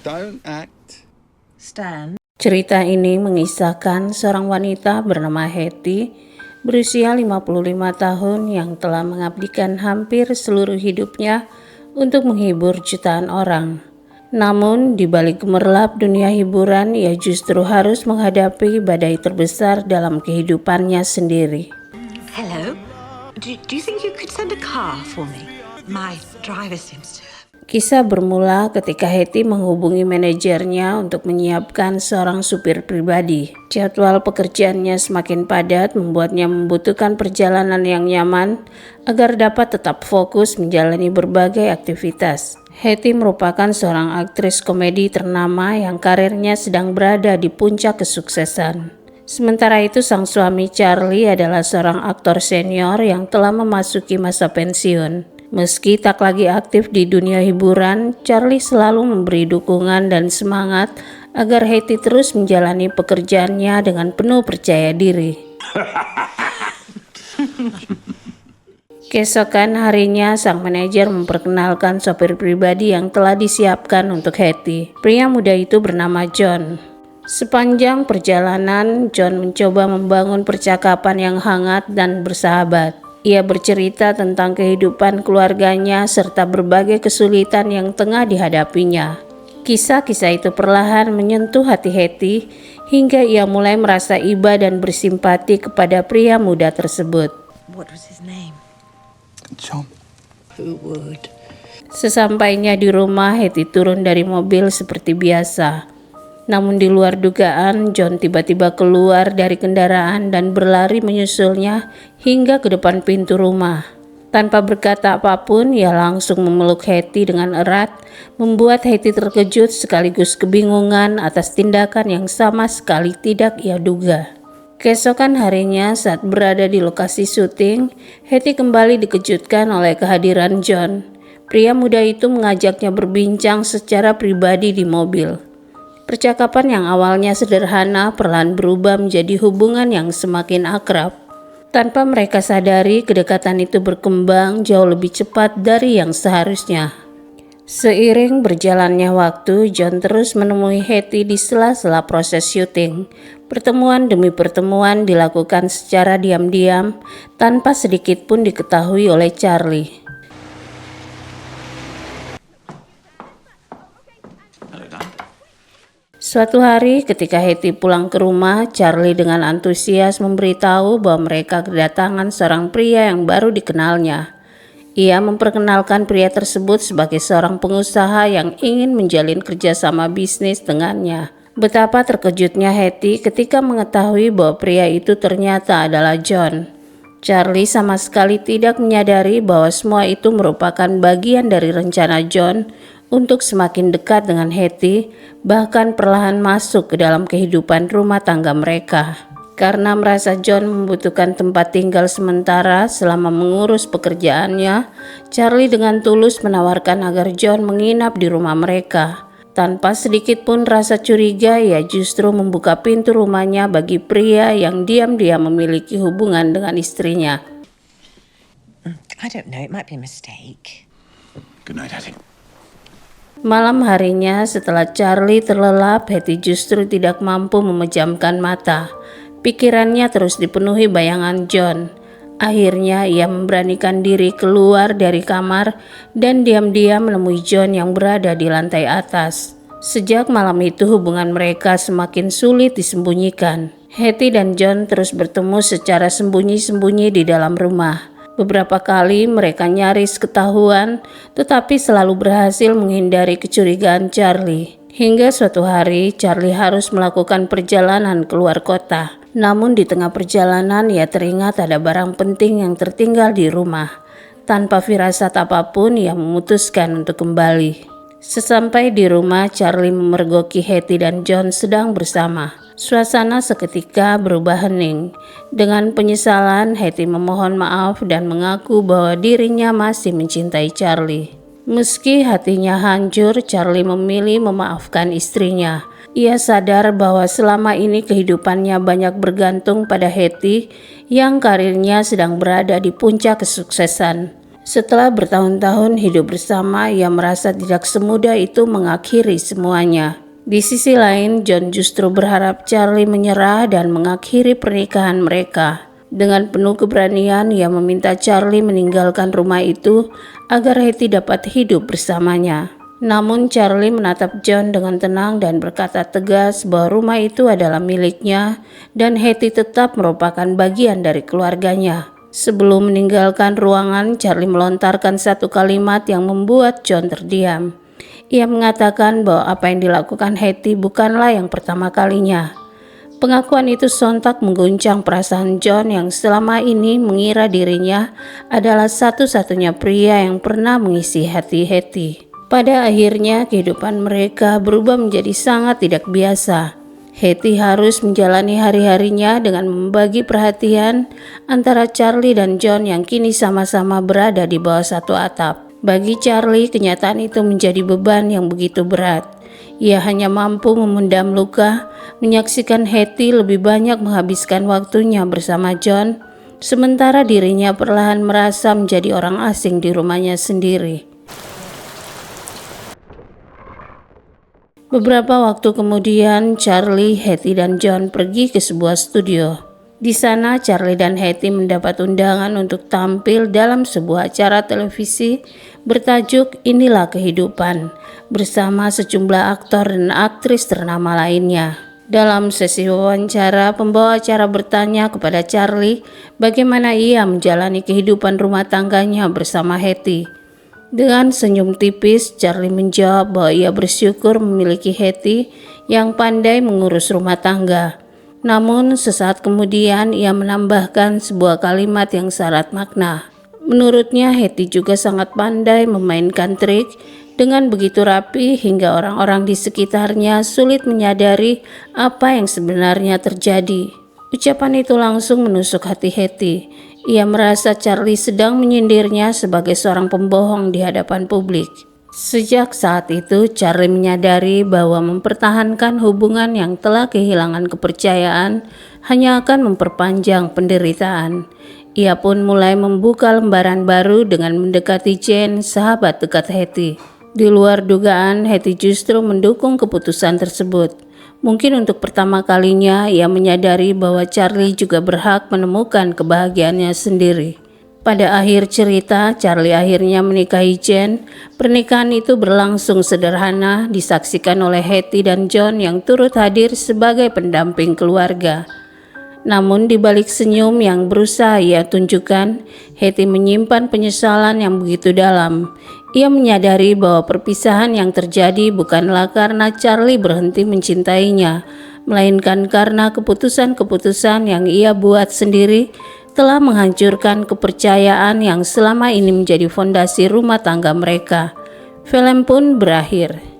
Don't act. Stan. Cerita ini mengisahkan seorang wanita bernama Hetty berusia 55 tahun yang telah mengabdikan hampir seluruh hidupnya untuk menghibur jutaan orang. Namun di balik gemerlap dunia hiburan, ia justru harus menghadapi badai terbesar dalam kehidupannya sendiri. Hello. Do you think you could send a car for me? My driver seems to... Kisah bermula ketika Hetty menghubungi manajernya untuk menyiapkan seorang supir pribadi. Jadwal pekerjaannya semakin padat membuatnya membutuhkan perjalanan yang nyaman agar dapat tetap fokus menjalani berbagai aktivitas. Hetty merupakan seorang aktris komedi ternama yang karirnya sedang berada di puncak kesuksesan. Sementara itu sang suami Charlie adalah seorang aktor senior yang telah memasuki masa pensiun. Meski tak lagi aktif di dunia hiburan, Charlie selalu memberi dukungan dan semangat agar Hetty terus menjalani pekerjaannya dengan penuh percaya diri. Keesokan harinya, sang manajer memperkenalkan sopir pribadi yang telah disiapkan untuk Hetty. Pria muda itu bernama John. Sepanjang perjalanan, John mencoba membangun percakapan yang hangat dan bersahabat. Ia bercerita tentang kehidupan keluarganya serta berbagai kesulitan yang tengah dihadapinya. Kisah-kisah itu perlahan menyentuh hati Hetty hingga ia mulai merasa iba dan bersimpati kepada pria muda tersebut. What was his name? John. Who would? Sesampainya di rumah, Hetty turun dari mobil seperti biasa. Namun di luar dugaan, John tiba-tiba keluar dari kendaraan dan berlari menyusulnya hingga ke depan pintu rumah. Tanpa berkata apapun, ia langsung memeluk Hetty dengan erat, membuat Hetty terkejut sekaligus kebingungan atas tindakan yang sama sekali tidak ia duga. Keesokan harinya saat berada di lokasi syuting, Hetty kembali dikejutkan oleh kehadiran John. Pria muda itu mengajaknya berbincang secara pribadi di mobil. Percakapan yang awalnya sederhana perlahan berubah menjadi hubungan yang semakin akrab. Tanpa mereka sadari, kedekatan itu berkembang jauh lebih cepat dari yang seharusnya. Seiring berjalannya waktu, John terus menemui Hetty di sela-sela proses syuting. Pertemuan demi pertemuan dilakukan secara diam-diam, tanpa sedikit pun diketahui oleh Charlie. Suatu hari ketika Hetty pulang ke rumah, Charlie dengan antusias memberitahu bahwa mereka kedatangan seorang pria yang baru dikenalnya. Ia memperkenalkan pria tersebut sebagai seorang pengusaha yang ingin menjalin kerjasama bisnis dengannya. Betapa terkejutnya Hetty ketika mengetahui bahwa pria itu ternyata adalah John. Charlie sama sekali tidak menyadari bahwa semua itu merupakan bagian dari rencana John untuk semakin dekat dengan Hetty, bahkan perlahan masuk ke dalam kehidupan rumah tangga mereka. Karena merasa John membutuhkan tempat tinggal sementara selama mengurus pekerjaannya, Charlie dengan tulus menawarkan agar John menginap di rumah mereka. Tanpa sedikit pun rasa curiga, ia justru membuka pintu rumahnya bagi pria yang diam-diam memiliki hubungan dengan istrinya. I don't know, it might be a mistake. Good night, Hetty. Malam harinya setelah Charlie terlelap, Hetty justru tidak mampu memejamkan mata. Pikirannya terus dipenuhi bayangan John. Akhirnya ia memberanikan diri keluar dari kamar dan diam-diam menemui John yang berada di lantai atas. Sejak malam itu hubungan mereka semakin sulit disembunyikan. Hetty dan John terus bertemu secara sembunyi-sembunyi di dalam rumah. Beberapa kali mereka nyaris ketahuan, tetapi selalu berhasil menghindari kecurigaan Charlie. Hingga suatu hari, Charlie harus melakukan perjalanan keluar kota. Namun di tengah perjalanan, ia teringat ada barang penting yang tertinggal di rumah. Tanpa firasat apapun, ia memutuskan untuk kembali. Sesampai di rumah, Charlie memergoki Hetty dan John sedang bersama. Suasana seketika berubah hening. Dengan penyesalan, Hetty memohon maaf dan mengaku bahwa dirinya masih mencintai Charlie. Meski hatinya hancur, Charlie memilih memaafkan istrinya. Ia sadar bahwa selama ini kehidupannya banyak bergantung pada Hetty yang karirnya sedang berada di puncak kesuksesan. Setelah bertahun-tahun hidup bersama, ia merasa tidak semudah itu mengakhiri semuanya. Di sisi lain, John justru berharap Charlie menyerah dan mengakhiri pernikahan mereka. Dengan penuh keberanian, ia meminta Charlie meninggalkan rumah itu agar Hetty dapat hidup bersamanya. Namun Charlie menatap John dengan tenang dan berkata tegas bahwa rumah itu adalah miliknya dan Hetty tetap merupakan bagian dari keluarganya. Sebelum meninggalkan ruangan, Charlie melontarkan satu kalimat yang membuat John terdiam. Ia mengatakan bahwa apa yang dilakukan Hetty bukanlah yang pertama kalinya. Pengakuan itu sontak mengguncang perasaan John yang selama ini mengira dirinya adalah satu-satunya pria yang pernah mengisi hati Hetty. Pada akhirnya kehidupan mereka berubah menjadi sangat tidak biasa. Hetty harus menjalani hari-harinya dengan membagi perhatian antara Charlie dan John yang kini sama-sama berada di bawah satu atap. Bagi Charlie, kenyataan itu menjadi beban yang begitu berat. Ia hanya mampu memendam luka, menyaksikan Hetty lebih banyak menghabiskan waktunya bersama John, sementara dirinya perlahan merasa menjadi orang asing di rumahnya sendiri. Beberapa waktu kemudian, Charlie, Hetty, dan John pergi ke sebuah studio. Di sana, Charlie dan Hetty mendapat undangan untuk tampil dalam sebuah acara televisi bertajuk Inilah Kehidupan, bersama sejumlah aktor dan aktris ternama lainnya. Dalam sesi wawancara, pembawa acara bertanya kepada Charlie bagaimana ia menjalani kehidupan rumah tangganya bersama Hetty. Dengan senyum tipis, Charlie menjawab bahwa ia bersyukur memiliki Hetty yang pandai mengurus rumah tangga. Namun sesaat kemudian ia menambahkan sebuah kalimat yang syarat makna. Menurutnya Hetty juga sangat pandai memainkan trik dengan begitu rapi hingga orang-orang di sekitarnya sulit menyadari apa yang sebenarnya terjadi. Ucapan itu langsung menusuk hati Hetty. Ia merasa Charlie sedang menyindirnya sebagai seorang pembohong di hadapan publik. Sejak saat itu, Charlie menyadari bahwa mempertahankan hubungan yang telah kehilangan kepercayaan hanya akan memperpanjang penderitaan. Ia pun mulai membuka lembaran baru dengan mendekati Jane, sahabat dekat Hetty. Di luar dugaan, Hetty justru mendukung keputusan tersebut. Mungkin untuk pertama kalinya ia menyadari bahwa Charlie juga berhak menemukan kebahagiaannya sendiri. Pada akhir cerita, Charlie akhirnya menikahi Jane. Pernikahan itu berlangsung sederhana, disaksikan oleh Hetty dan John yang turut hadir sebagai pendamping keluarga. Namun di balik senyum yang berusaha ia tunjukkan, Hetty menyimpan penyesalan yang begitu dalam. Ia menyadari bahwa perpisahan yang terjadi bukanlah karena Charlie berhenti mencintainya, melainkan karena keputusan-keputusan yang ia buat sendiri telah menghancurkan kepercayaan yang selama ini menjadi fondasi rumah tangga mereka. Film pun berakhir.